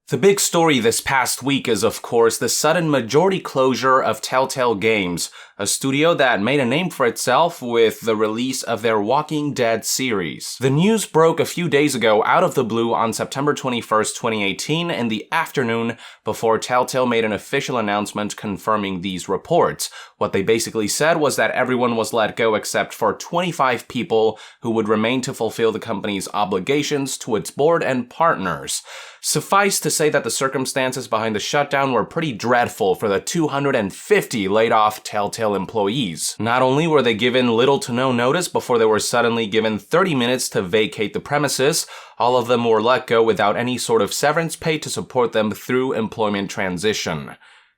The big story this past week is, of course, the sudden majority closure of Telltale Games, a studio that made a name for itself with the release of their Walking Dead series. The news broke a few days ago out of the blue on September 21st, 2018 in the afternoon before Telltale made an official announcement confirming these reports. What they basically said was that everyone was let go except for 25 people who would remain to fulfill the company's obligations to its board and partners. Suffice to say that the circumstances behind the shutdown were pretty dreadful for the 250 laid-off Telltale employees. Not only were they given little to no notice before they were suddenly given 30 minutes to vacate the premises, all of them were let go without any sort of severance pay to support them through employment transition.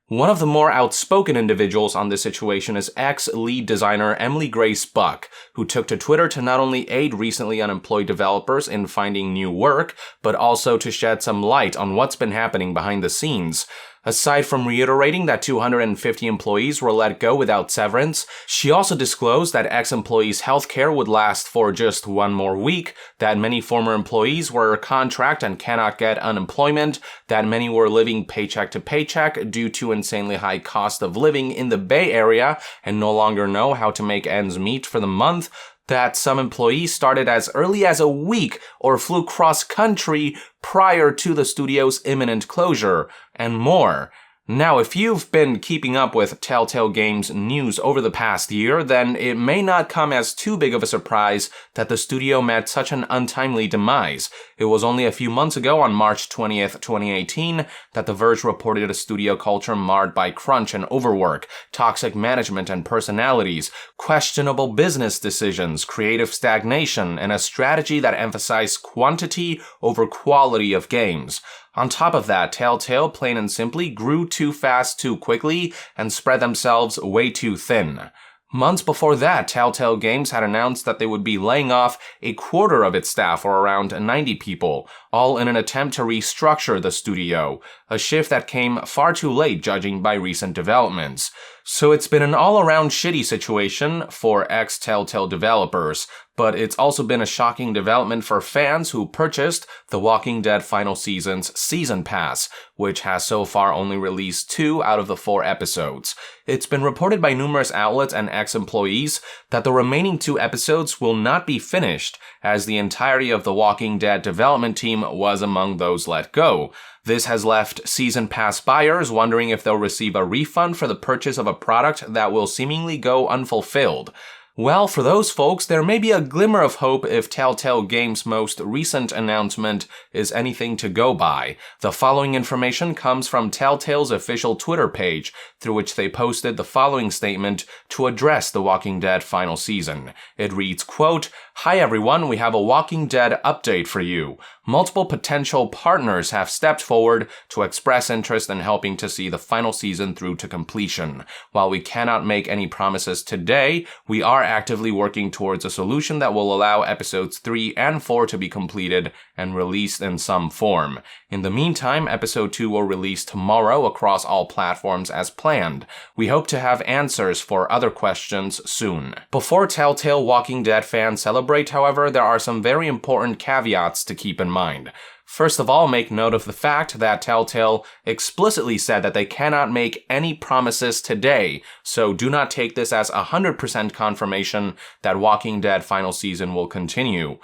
One of the more outspoken individuals on this situation is ex-lead designer Emily Grace Buck, who took to Twitter to not only aid recently unemployed developers in finding new work, but also to shed some light on what's been happening behind the scenes. Aside from reiterating that 250 employees were let go without severance, she also disclosed that ex-employees' healthcare would last for just one more week, that many former employees were contract and cannot get unemployment, that many were living paycheck to paycheck due to insanely high cost of living in the Bay Area and no longer know how to make ends meet for the month, that some employees started as early as a week or flew cross-country prior to the studio's imminent closure, and more. Now, if you've been keeping up with Telltale Games news over the past year, then it may not come as too big of a surprise that the studio met such an untimely demise. It was only a few months ago, on March 20th, 2018, that The Verge reported a studio culture marred by crunch and overwork, toxic management and personalities, questionable business decisions, creative stagnation, and a strategy that emphasized quantity over quality of games. On top of that, Telltale plain and simply grew too fast too quickly and spread themselves way too thin. Months before that, Telltale Games had announced that they would be laying off a quarter of its staff, or around 90 people, all in an attempt to restructure the studio, a shift that came far too late judging by recent developments. So it's been an all-around shitty situation for ex-Telltale developers, but it's also been a shocking development for fans who purchased The Walking Dead Final Season's Season Pass, which has so far only released 2 out of the 4 episodes. It's been reported by numerous outlets and ex-employees that the remaining 2 episodes will not be finished, as the entirety of The Walking Dead development team was among those let go. This has left Season Pass buyers wondering if they'll receive a refund for the purchase of a product that will seemingly go unfulfilled. Well, for those folks, there may be a glimmer of hope if Telltale Games' most recent announcement is anything to go by. The following information comes from Telltale's official Twitter page, through which they posted the following statement to address The Walking Dead final season. It reads, quote, "Hi everyone, we have a Walking Dead update for you. Multiple potential partners have stepped forward to express interest in helping to see the final season through to completion. While we cannot make any promises today, we are actively working towards a solution that will allow episodes 3 and 4 to be completed and released in some form. In the meantime, episode 2 will release tomorrow across all platforms as planned. We hope to have answers for other questions soon." Before Telltale Walking Dead fans celebrate, however, there are some very important caveats to keep in mind. First of all, make note of the fact that Telltale explicitly said that they cannot make any promises today, so do not take this as 100% confirmation that Walking Dead final season will continue.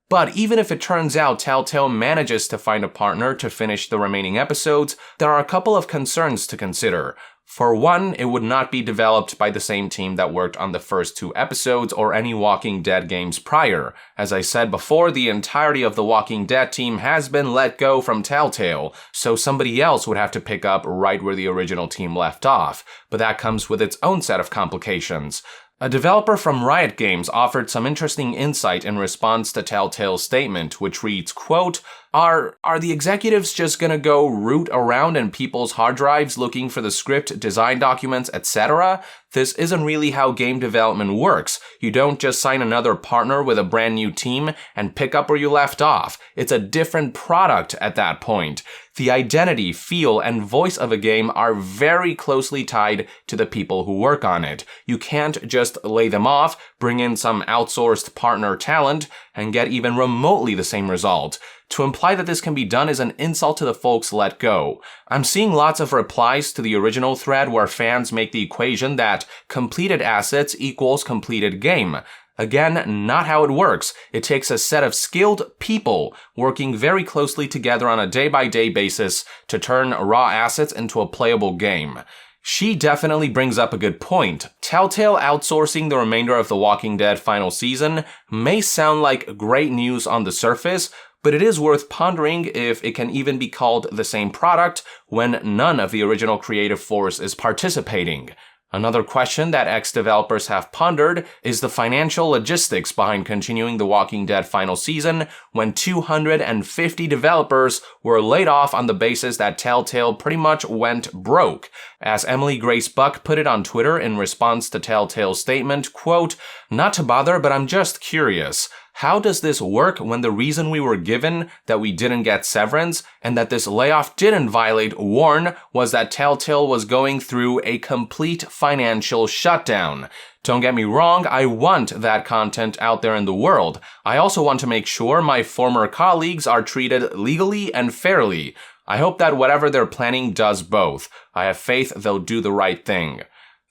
But even if it turns out Telltale manages to find a partner to finish the remaining episodes, there are a couple of concerns to consider. For one, it would not be developed by the same team that worked on the first 2 episodes or any Walking Dead games prior. As I said before, the entirety of the Walking Dead team has been let go from Telltale, so somebody else would have to pick up right where the original team left off. But that comes with its own set of complications. A developer from Riot Games offered some interesting insight in response to Telltale's statement, which reads, quote, Are the executives just gonna go root around in people's hard drives looking for the script, design documents, etc.? This isn't really how game development works. You don't just sign another partner with a brand new team and pick up where you left off. It's a different product at that point. The identity, feel, and voice of a game are very closely tied to the people who work on it. You can't just lay them off, bring in some outsourced partner talent, and get even remotely the same result. To imply that this can be done is an insult to the folks let go. I'm seeing lots of replies to the original thread where fans make the equation that completed assets equals completed game. Again, not how it works. It takes a set of skilled people working very closely together on a day-by-day basis to turn raw assets into a playable game. She definitely brings up a good point. Telltale outsourcing the remainder of The Walking Dead final season may sound like great news on the surface, but it is worth pondering if it can even be called the same product when none of the original creative force is participating. Another question that ex-developers have pondered is the financial logistics behind continuing The Walking Dead final season when 250 developers were laid off on the basis that Telltale pretty much went broke. As Emily Grace Buck put it on Twitter in response to Telltale's statement, quote, "Not to bother, but I'm just curious. How does this work when the reason we were given that we didn't get severance and that this layoff didn't violate WARN was that Telltale was going through a complete financial shutdown? Don't get me wrong, I want that content out there in the world. I also want to make sure my former colleagues are treated legally and fairly. I hope that whatever they're planning does both. I have faith they'll do the right thing."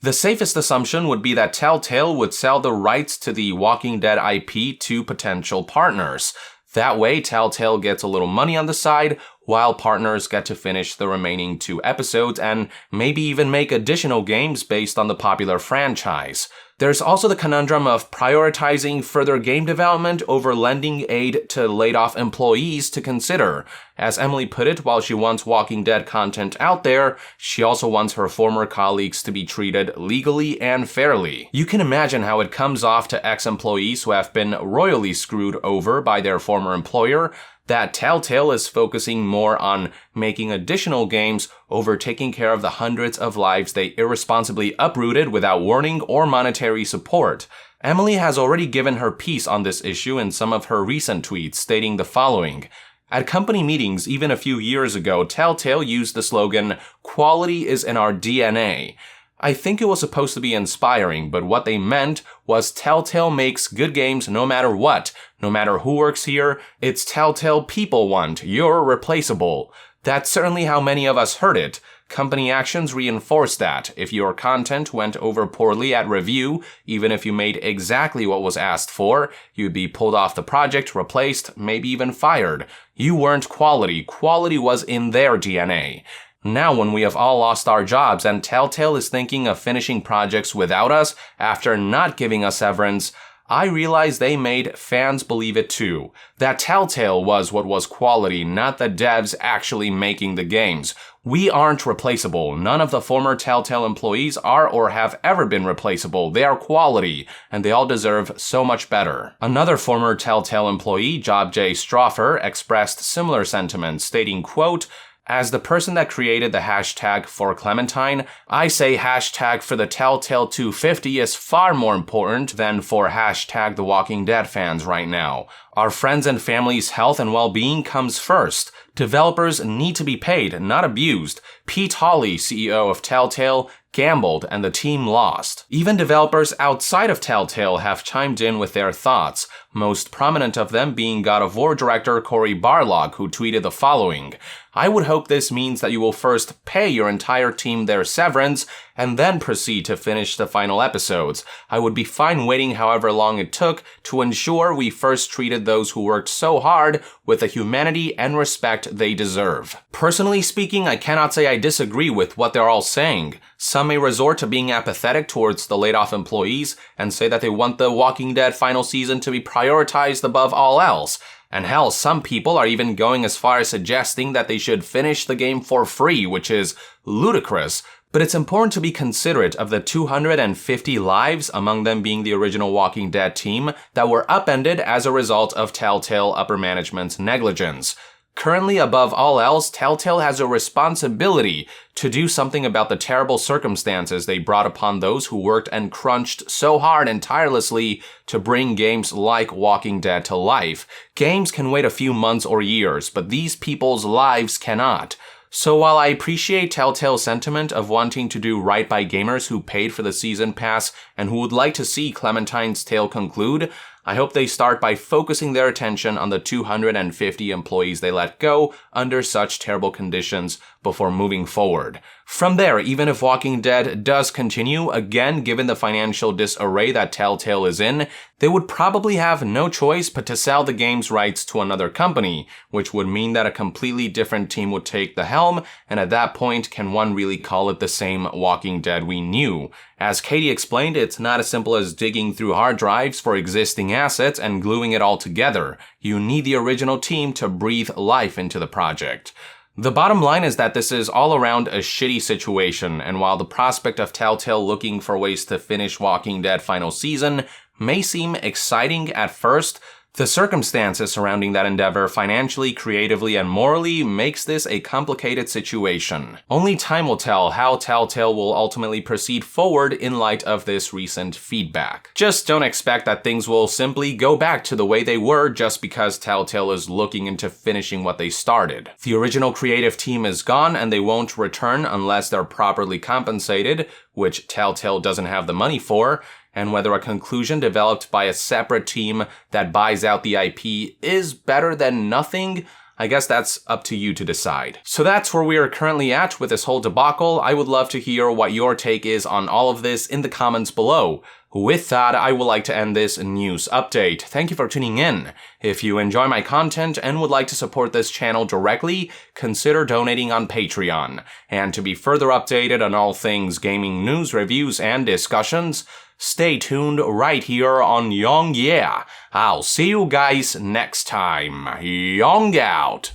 The safest assumption would be that Telltale would sell the rights to the Walking Dead IP to potential partners. That way, Telltale gets a little money on the side, while partners get to finish the remaining 2 episodes and maybe even make additional games based on the popular franchise. There's also the conundrum of prioritizing further game development over lending aid to laid-off employees to consider. As Emily put it, while she wants Walking Dead content out there, she also wants her former colleagues to be treated legally and fairly. You can imagine how it comes off to ex-employees who have been royally screwed over by their former employer that Telltale is focusing more on making additional games over taking care of the hundreds of lives they irresponsibly uprooted without warning or monetary support. Emily has already given her piece on this issue in some of her recent tweets, stating the following. At company meetings even a few years ago, Telltale used the slogan, "Quality is in our DNA." I think it was supposed to be inspiring, but what they meant was Telltale makes good games no matter what. No matter who works here, it's Telltale people want. You're replaceable. That's certainly how many of us heard it. Company actions reinforce that. If your content went over poorly at review, even if you made exactly what was asked for, you'd be pulled off the project, replaced, maybe even fired. You weren't quality. Quality was in their DNA. Now when we have all lost our jobs and Telltale is thinking of finishing projects without us after not giving us severance, I realize they made fans believe it too. That Telltale was what was quality, not the devs actually making the games. We aren't replaceable. None of the former Telltale employees are or have ever been replaceable. They are quality, and they all deserve so much better. Another former Telltale employee, Job J. Stroffer, expressed similar sentiments, stating, quote, "As the person that created the hashtag for Clementine, I say hashtag for the Telltale 250 is far more important than for hashtag The Walking Dead fans right now. Our friends and family's health and well-being comes first. Developers need to be paid, not abused. Pete Hawley, CEO of Telltale, gambled and the team lost." Even developers outside of Telltale have chimed in with their thoughts, most prominent of them being God of War director Cory Barlog, who tweeted the following, "I would hope this means that you will first pay your entire team their severance and then proceed to finish the final episodes. I would be fine waiting however long it took to ensure we first treated those who worked so hard with the humanity and respect they deserve." Personally speaking, I cannot say I disagree with what they're all saying. Some may resort to being apathetic towards the laid-off employees and say that they want the Walking Dead final season to be prioritized above all else. And hell, some people are even going as far as suggesting that they should finish the game for free, which is ludicrous. But it's important to be considerate of the 250 lives, among them being the original Walking Dead team, that were upended as a result of Telltale upper management's negligence. Currently, above all else, Telltale has a responsibility to do something about the terrible circumstances they brought upon those who worked and crunched so hard and tirelessly to bring games like Walking Dead to life. Games can wait a few months or years, but these people's lives cannot. So while I appreciate Telltale's sentiment of wanting to do right by gamers who paid for the season pass and who would like to see Clementine's tale conclude, I hope they start by focusing their attention on the 250 employees they let go under such terrible conditions before moving forward. From there, even if Walking Dead does continue, again, given the financial disarray that Telltale is in, they would probably have no choice but to sell the game's rights to another company, which would mean that a completely different team would take the helm, and at that point, can one really call it the same Walking Dead we knew? As Katie explained, it's not as simple as digging through hard drives for existing assets and gluing it all together. You need the original team to breathe life into the project. The bottom line is that this is all around a shitty situation, and while the prospect of Telltale looking for ways to finish Walking Dead final season may seem exciting at first, the circumstances surrounding that endeavor financially, creatively, and morally makes this a complicated situation. Only time will tell how Telltale will ultimately proceed forward in light of this recent feedback. Just don't expect that things will simply go back to the way they were just because Telltale is looking into finishing what they started. The original creative team is gone and they won't return unless they're properly compensated, which Telltale doesn't have the money for, and whether a conclusion developed by a separate team that buys out the IP is better than nothing, I guess that's up to you to decide. So that's where we are currently at with this whole debacle. I would love to hear what your take is on all of this in the comments below. With that, I would like to end this news update. Thank you for tuning in. If you enjoy my content and would like to support this channel directly, consider donating on Patreon. And to be further updated on all things gaming news, reviews, and discussions, stay tuned right here on Young Yeah. I'll see you guys next time. Young out.